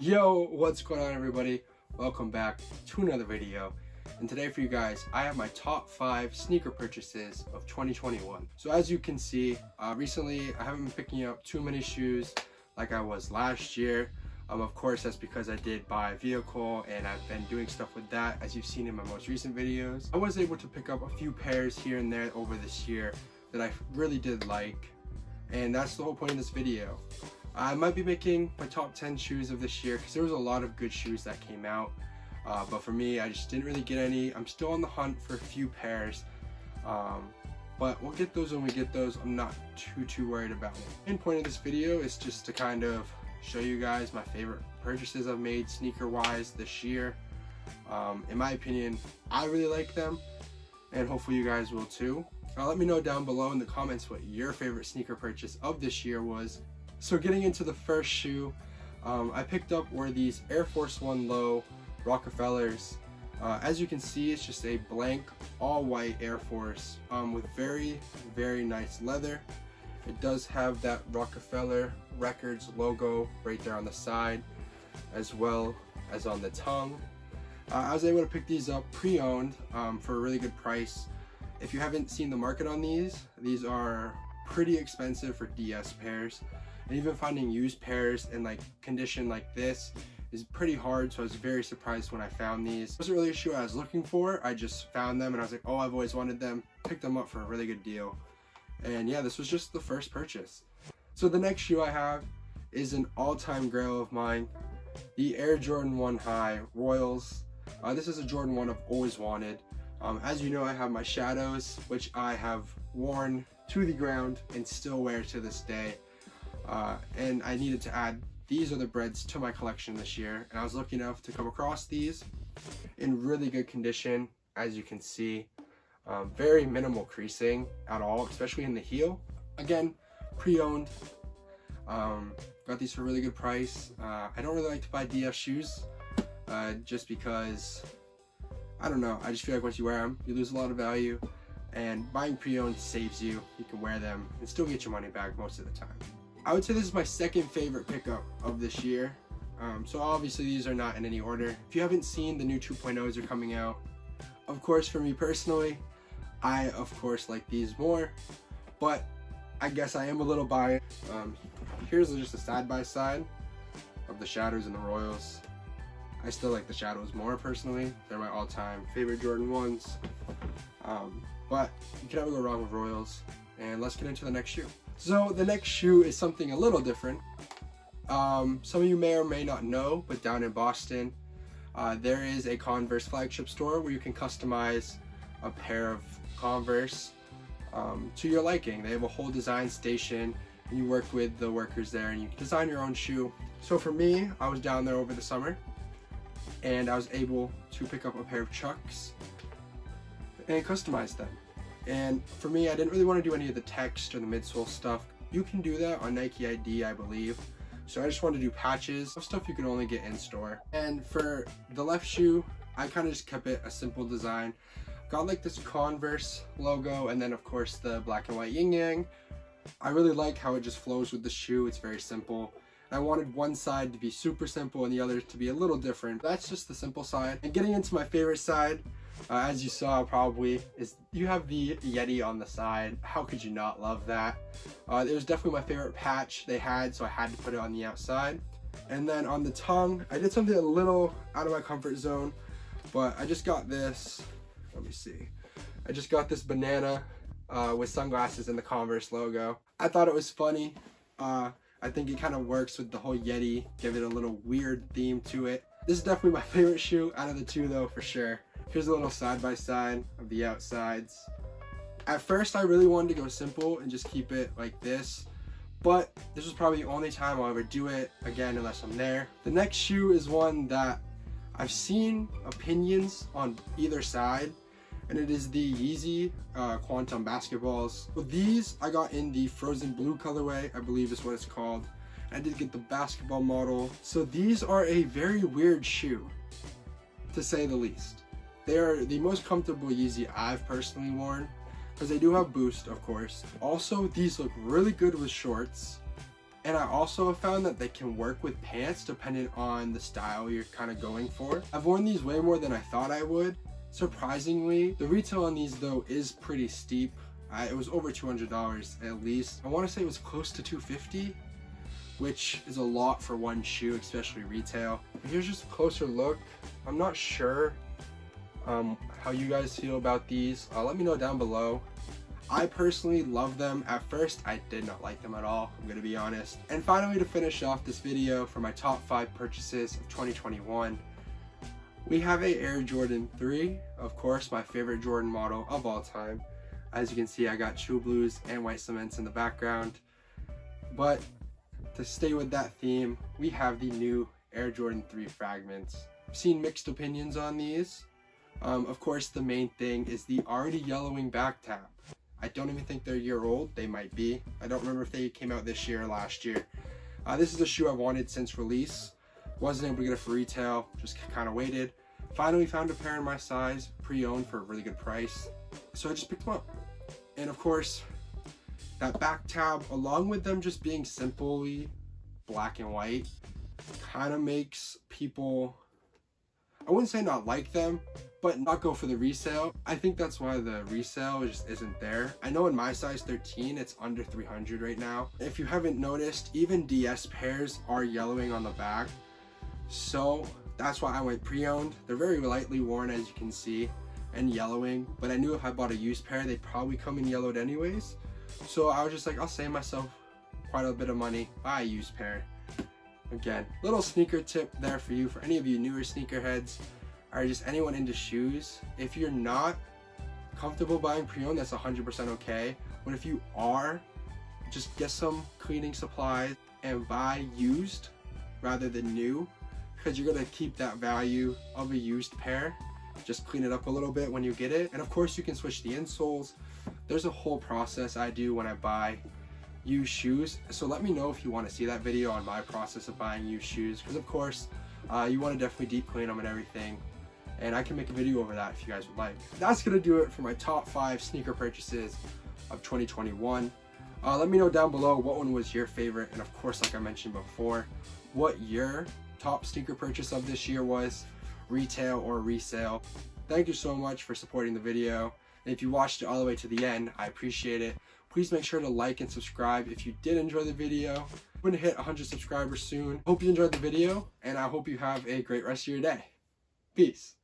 Yo, what's going on everybody? Welcome back to another video. And today for you guys, I have my top 5 sneaker purchases of 2021. So as you can see, recently I haven't been picking up too many shoes like I was last year. Of course, that's because I did buy a vehicle and I've been doing stuff with that, as you've seen in my most recent videos. I was able to pick up a few pairs here and there over this year that I really did like. And that's the whole point of this video. I might be making my top 10 shoes of this year because there was a lot of good shoes that came out. But for me, I just didn't really get any. I'm still on the hunt for a few pairs. But we'll get those when we get those. I'm not too worried about it. The main point of this video is just to kind of show you guys my favorite purchases I've made sneaker wise this year. In my opinion, I really like them and hopefully you guys will too. Let me know down below in the comments what your favorite sneaker purchase of this year was. So getting into the first shoe, I picked up were these Air Force 1 Low Rockefellers. As you can see, it's just a blank all white Air Force with very nice leather. It does have that Rockefeller Records logo right there on the side as well as on the tongue. I was able to pick these up pre-owned for a really good price. If you haven't seen the market on these are pretty expensive for DS pairs. And even finding used pairs in like condition like this is pretty hard, so I was very surprised when I found these. It wasn't really a shoe I was looking for, I just found them and I was like, oh, I've always wanted them. Picked them up for a really good deal. And yeah, this was just the first purchase. So the next shoe I have is an all-time grail of mine, the Air Jordan 1 High Royals. This is a Jordan 1 I've always wanted. As you know, I have my Shadows, which I have worn to the ground and still wear to this day. And I needed to add these are the breads to my collection this year, and I was lucky enough to come across these in really good condition. As you can see, very minimal creasing at all, especially in the heel. Again, pre-owned. Got these for a really good price. I don't really like to buy DS shoes just because, I don't know, I just feel like once you wear them you lose a lot of value, and buying pre-owned saves you. You can wear them and still get your money back most of the time. I would say this is my second favorite pickup of this year. So obviously these are not in any order. If you haven't seen, the new 2.0s are coming out. Of course, for me personally, I of course like these more, but I guess I am a little biased. Here's just a side-by-side of the Shadows and the Royals. I still like the Shadows more personally. They're my all-time favorite Jordan 1s. But you can never go wrong with Royals. And let's get into the next shoe. So the next shoe is something a little different. Some of you may or may not know, but down in Boston, there is a Converse flagship store where you can customize a pair of Converse to your liking. They have a whole design station and you work with the workers there and you can design your own shoe. So for me, I was down there over the summer and I was able to pick up a pair of Chucks and customize them. And for me, I didn't really want to do any of the text or the midsole stuff. You can do that on Nike ID, I believe. So I just wanted to do patches, stuff you can only get in store. And for the left shoe, I kind of just kept it a simple design. Got like this Converse logo and then of course the black and white yin yang. I really like how it just flows with the shoe. It's very simple. I wanted one side to be super simple and the other to be a little different. That's just the simple side. And getting into my favorite side, as you saw probably, is you have the Yeti on the side. How could you not love that? It was definitely my favorite patch they had, so I had to put it on the outside. And then on the tongue, I did something a little out of my comfort zone, but I just got this, let me see. I just got this banana with sunglasses and the Converse logo. I thought it was funny. I think it kind of works with the whole Yeti, give it a little weird theme to it. This is definitely my favorite shoe out of the two though, for sure. Here's a little side-by-side of the outsides. At first, I really wanted to go simple and just keep it like this, but this was probably the only time I'll ever do it again unless I'm there. The next shoe is one that I've seen opinions on either side, and it is the Yeezy Quantum basketballs. With these, I got in the frozen blue colorway, I believe is what it's called. I did get the basketball model. So these are a very weird shoe, to say the least. They are the most comfortable Yeezy I've personally worn, because they do have Boost, of course. Also, these look really good with shorts. And I also have found that they can work with pants depending on the style you're kind of going for. I've worn these way more than I thought I would. Surprisingly, the retail on these though is pretty steep. It was over $200 at least. I want to say it was close to $250, which is a lot for one shoe, especially retail. But here's just a closer look. I'm not sure how you guys feel about these. Let me know down below. I personally love them. At first, I did not like them at all, I'm gonna be honest. And finally, to finish off this video for my top 5 purchases of 2021, we have a Air Jordan 3, of course, my favorite Jordan model of all time. As you can see, I got True Blues and white cements in the background. But to stay with that theme, we have the new Air Jordan 3 Fragments. I've seen mixed opinions on these. Of course, the main thing is the already yellowing back tab. I don't even think they're a year old. They might be. I don't remember if they came out this year or last year. This is a shoe I've wanted since release. Wasn't able to get it for retail, just kind of waited. Finally found a pair in my size, pre-owned for a really good price. So I just picked them up. And of course, that back tab, along with them just being simply black and white, kind of makes people, I wouldn't say not like them, but not go for the resale. I think that's why the resale just isn't there. I know in my size 13, it's under 300 right now. If you haven't noticed, even DS pairs are yellowing on the back. So that's why I went pre-owned. They're very lightly worn, as you can see, and yellowing. But I knew if I bought a used pair, they'd probably come in yellowed anyways. So I was just like, I'll save myself quite a bit of money, buy a used pair. Again, little sneaker tip there for you, for any of you newer sneakerheads, or just anyone into shoes. If you're not comfortable buying pre-owned, that's 100% okay. But if you are, just get some cleaning supplies and buy used rather than new, because you're gonna keep that value of a used pair. Just clean it up a little bit when you get it. And of course you can switch the insoles. There's a whole process I do when I buy used shoes. So let me know if you want to see that video on my process of buying used shoes, because of course you want to definitely deep clean them and everything. And I can make a video over that if you guys would like. That's gonna do it for my top 5 sneaker purchases of 2021. Let me know down below what one was your favorite, and of course, like I mentioned before, what your top sneaker purchase of this year was, retail or resale. Thank you so much for supporting the video. And if you watched it all the way to the end, I appreciate it. Please make sure to like and subscribe if you did enjoy the video. We're gonna hit 100 subscribers soon. Hope you enjoyed the video, and I hope you have a great rest of your day. Peace.